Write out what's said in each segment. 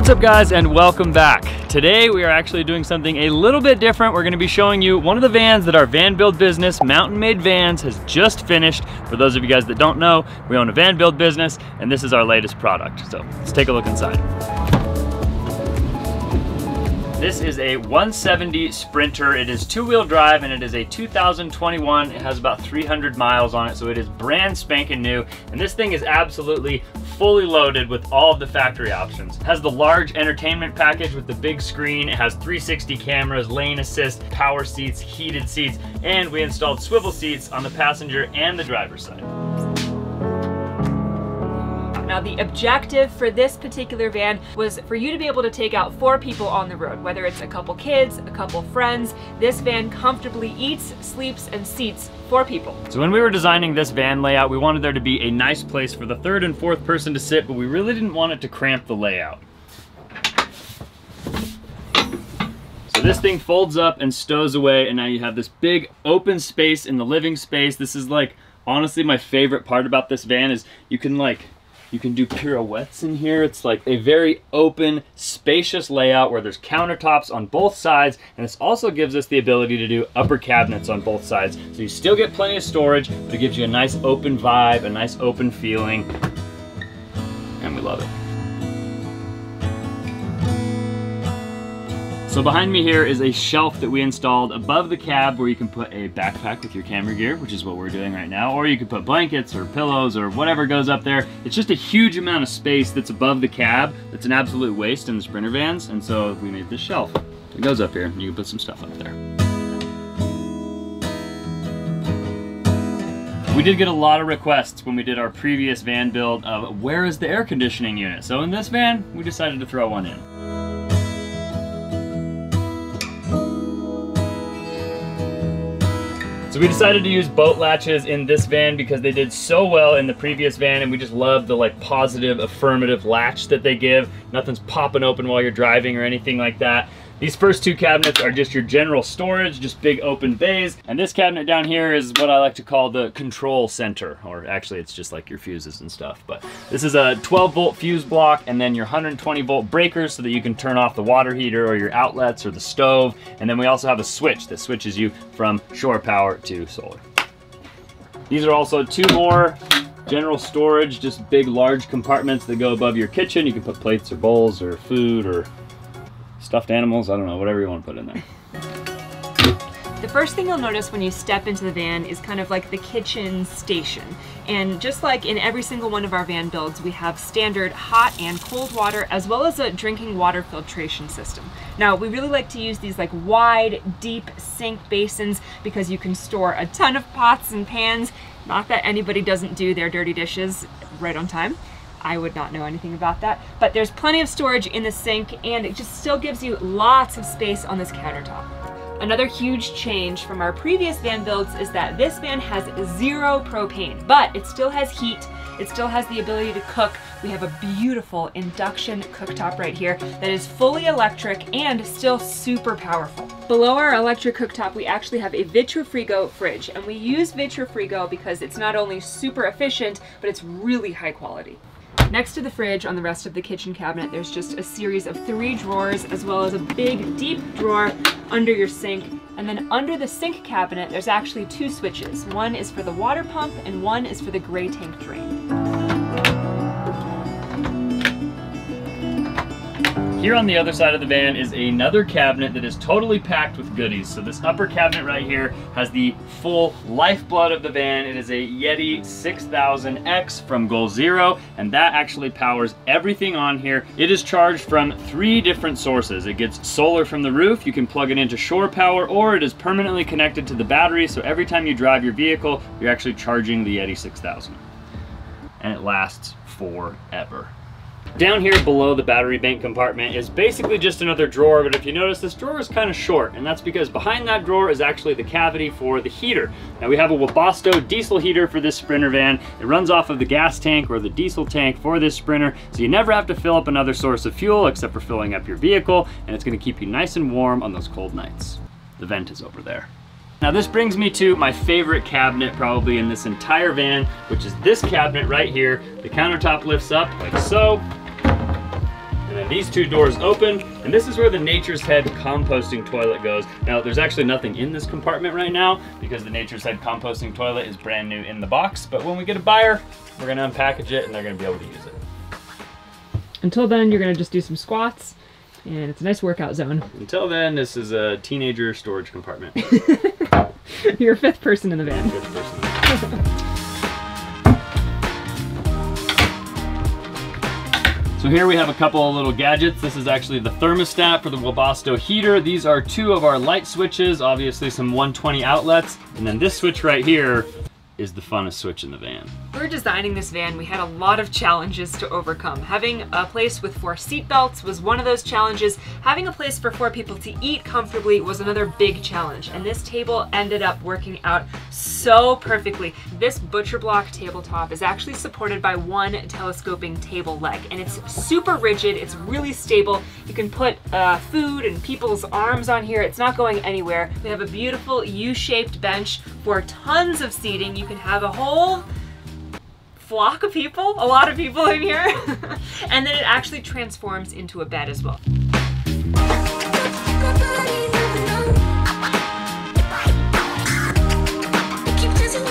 What's up guys, and welcome back. Today we are actually doing something a little bit different. We're gonna be showing you one of the vans that our van build business, Mountain Made Vans, has just finished. For those of you guys that don't know, we own a van build business and this is our latest product. So let's take a look inside. This is a 170 Sprinter. It is two-wheel drive and it is a 2021. It has about 300 miles on it, so it is brand spanking new. And this thing is absolutely fully loaded with all of the factory options. It has the large entertainment package with the big screen. It has 360 cameras, lane assist, power seats, heated seats, and we installed swivel seats on the passenger and the driver's side. Now the objective for this particular van was for you to be able to take out 4 people on the road, whether it's a couple kids, a couple friends. This van comfortably eats, sleeps, and seats 4 people. So when we were designing this van layout, we wanted there to be a nice place for the 3rd and 4th person to sit, but we really didn't want it to cramp the layout. So this thing folds up and stows away, and now you have this big open space in the living space. This is like, honestly, my favorite part about this van is you can do pirouettes in here. It's like a very open, spacious layout where there's countertops on both sides, and this also gives us the ability to do upper cabinets on both sides. So you still get plenty of storage, but it gives you a nice open vibe, a nice open feeling, and we love it. So behind me here is a shelf that we installed above the cab where you can put a backpack with your camera gear, which is what we're doing right now, or you can put blankets or pillows or whatever goes up there. It's just a huge amount of space that's above the cab that's an absolute waste in the Sprinter vans, and so we made this shelf. It goes up here and you can put some stuff up there. We did get a lot of requests when we did our previous van build of where is the air conditioning unit? So in this van, we decided to throw one in. So we decided to use boat latches in this van because they did so well in the previous van, and we just love the like positive, affirmative latch that they give. Nothing's popping open while you're driving or anything like that. These first 2 cabinets are just your general storage, just big open bays. And this cabinet down here is what I like to call the control center, or actually it's just like your fuses and stuff. But this is a 12-volt fuse block and then your 120-volt breakers so that you can turn off the water heater or your outlets or the stove. And then we also have a switch that switches you from shore power to solar. These are also 2 more general storage, just big, large compartments that go above your kitchen. You can put plates or bowls or food or stuffed animals, I don't know, whatever you want to put in there. The first thing you'll notice when you step into the van is kind of like the kitchen station. And just like in every single one of our van builds, we have standard hot and cold water as well as a drinking water filtration system. Now, we really like to use these like wide, deep sink basins because you can store a ton of pots and pans. Not that anybody doesn't do their dirty dishes right on time. I would not know anything about that, but there's plenty of storage in the sink and it just still gives you lots of space on this countertop. Another huge change from our previous van builds is that this van has 0 propane, but it still has heat. It still has the ability to cook. We have a beautiful induction cooktop right here that is fully electric and still super powerful. Below our electric cooktop, we actually have a Vitrofrigo fridge, and we use Vitrofrigo because it's not only super efficient, but it's really high quality. Next to the fridge on the rest of the kitchen cabinet, there's just a series of 3 drawers as well as a big deep drawer under your sink. And then under the sink cabinet, there's actually 2 switches. One is for the water pump and one is for the gray tank drain. Here on the other side of the van is another cabinet that is totally packed with goodies. So this upper cabinet right here has the full lifeblood of the van. It is a Yeti 6000X from Goal Zero, and that actually powers everything on here. It is charged from 3 different sources. It gets solar from the roof, you can plug it into shore power, or it is permanently connected to the battery, so every time you drive your vehicle, you're actually charging the Yeti 6000. And it lasts forever. Down here below the battery bank compartment is basically just another drawer, but if you notice, this drawer is kind of short, and that's because behind that drawer is actually the cavity for the heater. Now we have a Webasto diesel heater for this Sprinter van. It runs off of the gas tank or the diesel tank for this Sprinter, so you never have to fill up another source of fuel except for filling up your vehicle, and it's going to keep you nice and warm on those cold nights. The vent is over there. Now this brings me to my favorite cabinet probably in this entire van, which is this cabinet right here. The countertop lifts up like so. And then these two doors open, and this is where the Nature's Head composting toilet goes. Now, there's actually nothing in this compartment right now because the Nature's Head composting toilet is brand new in the box, but when we get a buyer, we're gonna unpackage it and they're gonna be able to use it. Until then, you're gonna just do some squats, and it's a nice workout zone. Until then, this is a teenager storage compartment. You're a fifth person in the van. Fifth person. So here we have a couple of little gadgets. This is actually the thermostat for the Webasto heater. These are two of our light switches, obviously some 120 outlets. And then this switch right here is the funnest switch in the van. When we were designing this van, we had a lot of challenges to overcome. Having a place with 4 seat belts was one of those challenges. Having a place for 4 people to eat comfortably was another big challenge. And this table ended up working out so perfectly. This butcher block tabletop is actually supported by one telescoping table leg, and it's super rigid, it's really stable. You can put food and people's arms on here. It's not going anywhere. We have a beautiful U-shaped bench for tons of seating. You can have a whole flock of people, a lot of people in here. And then it actually transforms into a bed as well.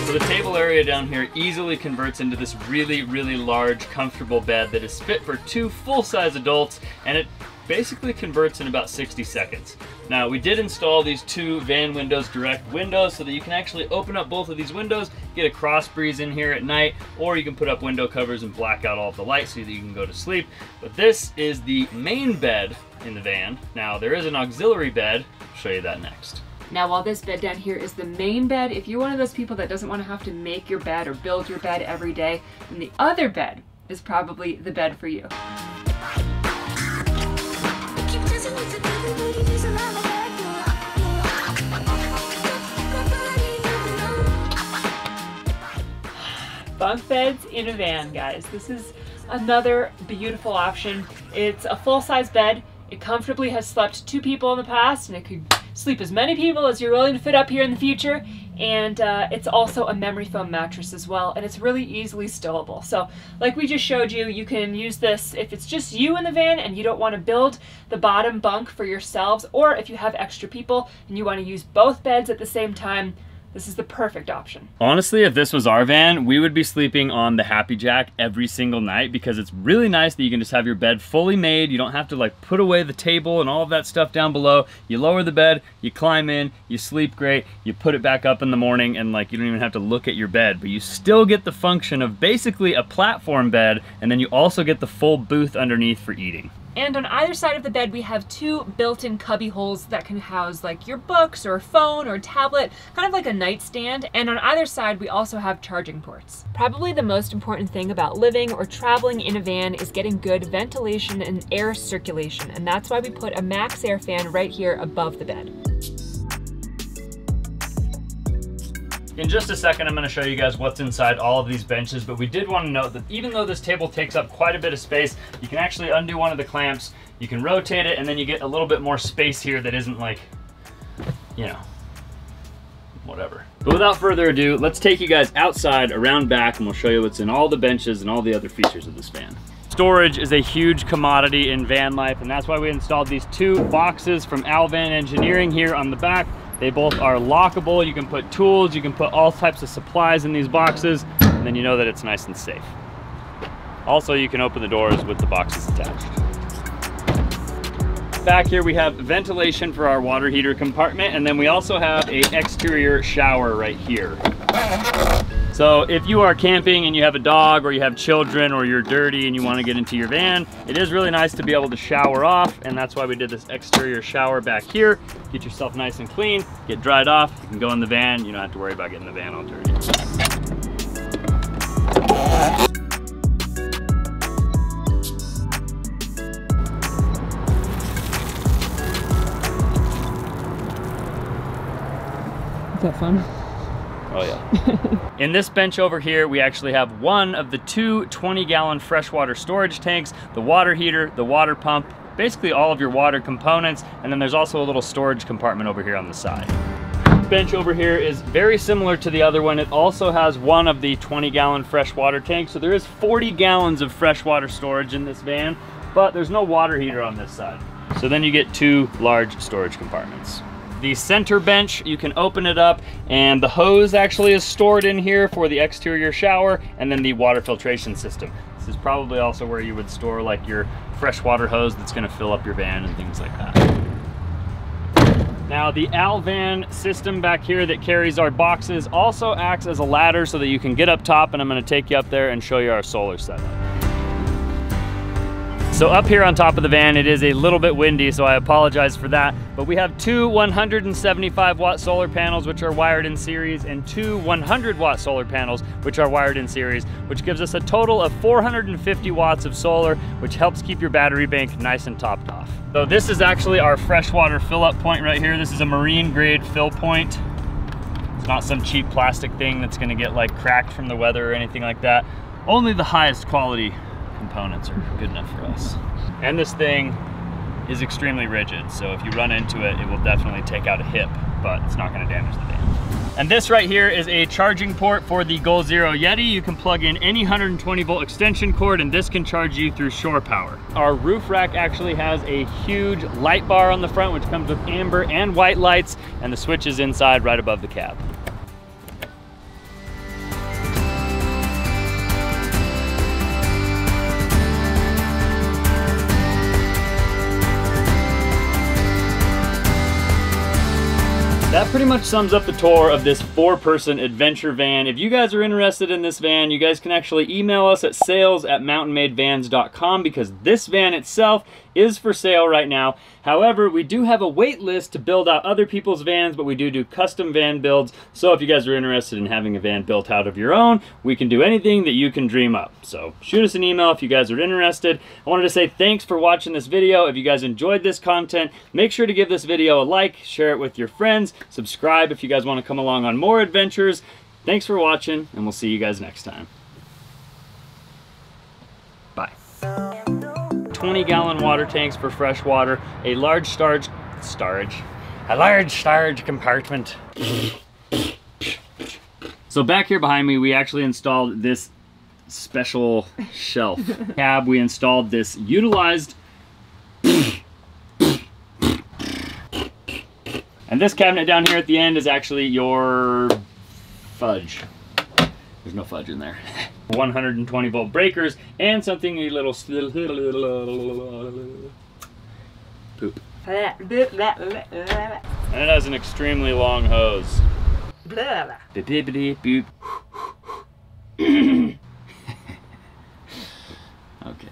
So the table area down here easily converts into this really, really large, comfortable bed that is fit for 2 full-size adults, and it basically converts in about 60 seconds. Now, we did install these 2 van windows, direct windows, so that you can actually open up both of these windows, get a cross breeze in here at night, or you can put up window covers and black out all of the light so that you can go to sleep. But this is the main bed in the van. Now, there is an auxiliary bed. I'll show you that next. Now, while this bed down here is the main bed, if you're one of those people that doesn't want to have to make your bed or build your bed every day, then the other bed is probably the bed for you. Bunk beds in a van, guys. This is another beautiful option. It's a full-size bed. It comfortably has slept 2 people in the past, and it could sleep as many people as you're willing to fit up here in the future. And it's also a memory foam mattress as well, and it's really easily stowable. So like we just showed you, you can use this if it's just you in the van and you don't want to build the bottom bunk for yourselves, or if you have extra people and you want to use both beds at the same time. This is the perfect option. Honestly, if this was our van, we would be sleeping on the Happy Jack every single night because it's really nice that you can just have your bed fully made. You don't have to like put away the table and all of that stuff down below. You lower the bed, you climb in, you sleep great, you put it back up in the morning, and like you don't even have to look at your bed, but you still get the function of basically a platform bed, and then you also get the full booth underneath for eating. And on either side of the bed, we have 2 built-in cubby holes that can house like your books or phone or tablet, kind of like a nightstand. And on either side, we also have charging ports. Probably the most important thing about living or traveling in a van is getting good ventilation and air circulation. And that's why we put a MaxxAir fan right here above the bed. In just a second, I'm going to show you guys what's inside all of these benches, but we did want to note that even though this table takes up quite a bit of space, you can actually undo one of the clamps, you can rotate it, and then you get a little bit more space here that isn't like, you know, whatever. But without further ado, let's take you guys outside, around back, and we'll show you what's in all the benches and all the other features of this van. Storage is a huge commodity in van life, and that's why we installed these 2 boxes from Alvan Engineering here on the back. They both are lockable. You can put tools, you can put all types of supplies in these boxes, and then you know that it's nice and safe. Also, you can open the doors with the boxes attached. Back here we have ventilation for our water heater compartment, and then we also have an exterior shower right here. So if you are camping and you have a dog or you have children or you're dirty and you want to get into your van, it is really nice to be able to shower off, and that's why we did this exterior shower back here. Get yourself nice and clean, get dried off, you can go in the van, you don't have to worry about getting the van all dirty. Is that fun? Oh yeah. In this bench over here, we actually have one of the 2 20-gallon freshwater storage tanks, the water heater, the water pump, basically all of your water components, and then there's also a little storage compartment over here on the side. Bench over here is very similar to the other one. It also has one of the 20-gallon freshwater tanks, so there is 40 gallons of freshwater storage in this van. but there's no water heater on this side. So then you get 2 large storage compartments. The center bench, you can open it up, and the hose actually is stored in here for the exterior shower, and then the water filtration system. This is probably also where you would store like your freshwater hose that's gonna fill up your van and things like that. Now the Alvan system back here that carries our boxes also acts as a ladder so that you can get up top, and I'm gonna take you up there and show you our solar setup. So up here on top of the van, it is a little bit windy, so I apologize for that. But we have 2 175-watt solar panels, which are wired in series, and 2 100-watt solar panels, which are wired in series, which gives us a total of 450 watts of solar, which helps keep your battery bank nice and topped off. So this is actually our freshwater fill-up point right here. This is a marine-grade fill point. It's not some cheap plastic thing that's gonna get like cracked from the weather or anything like that. Only the highest quality components are good enough for us. And this thing is extremely rigid, so if you run into it, it will definitely take out a hip, but it's not gonna damage the van. And this right here is a charging port for the Goal Zero Yeti. You can plug in any 120-volt extension cord, and this can charge you through shore power. Our roof rack actually has a huge light bar on the front, which comes with amber and white lights, and the switch is inside right above the cab. That pretty much sums up the tour of this 4-person adventure van. If you guys are interested in this van, you guys can actually email us at sales@mountainmadevans.com, because this van itself is for sale right now. However, we do have a wait list to build out other people's vans, but we do custom van builds. So if you guys are interested in having a van built out of your own, we can do anything that you can dream up. So shoot us an email if you guys are interested. I wanted to say thanks for watching this video. If you guys enjoyed this content, make sure to give this video a like, share it with your friends, subscribe if you guys want to come along on more adventures. Thanks for watching, and we'll see you guys next time. Bye. 20-gallon water tanks for fresh water, a large storage compartment. So back here behind me, we actually installed this special shelf cab. We installed this utilized, and this cabinet down here at the end is actually your fudge. There's no fudge in there. 120-volt breakers and something a little poop. And it has an extremely long hose. Boop. Okay.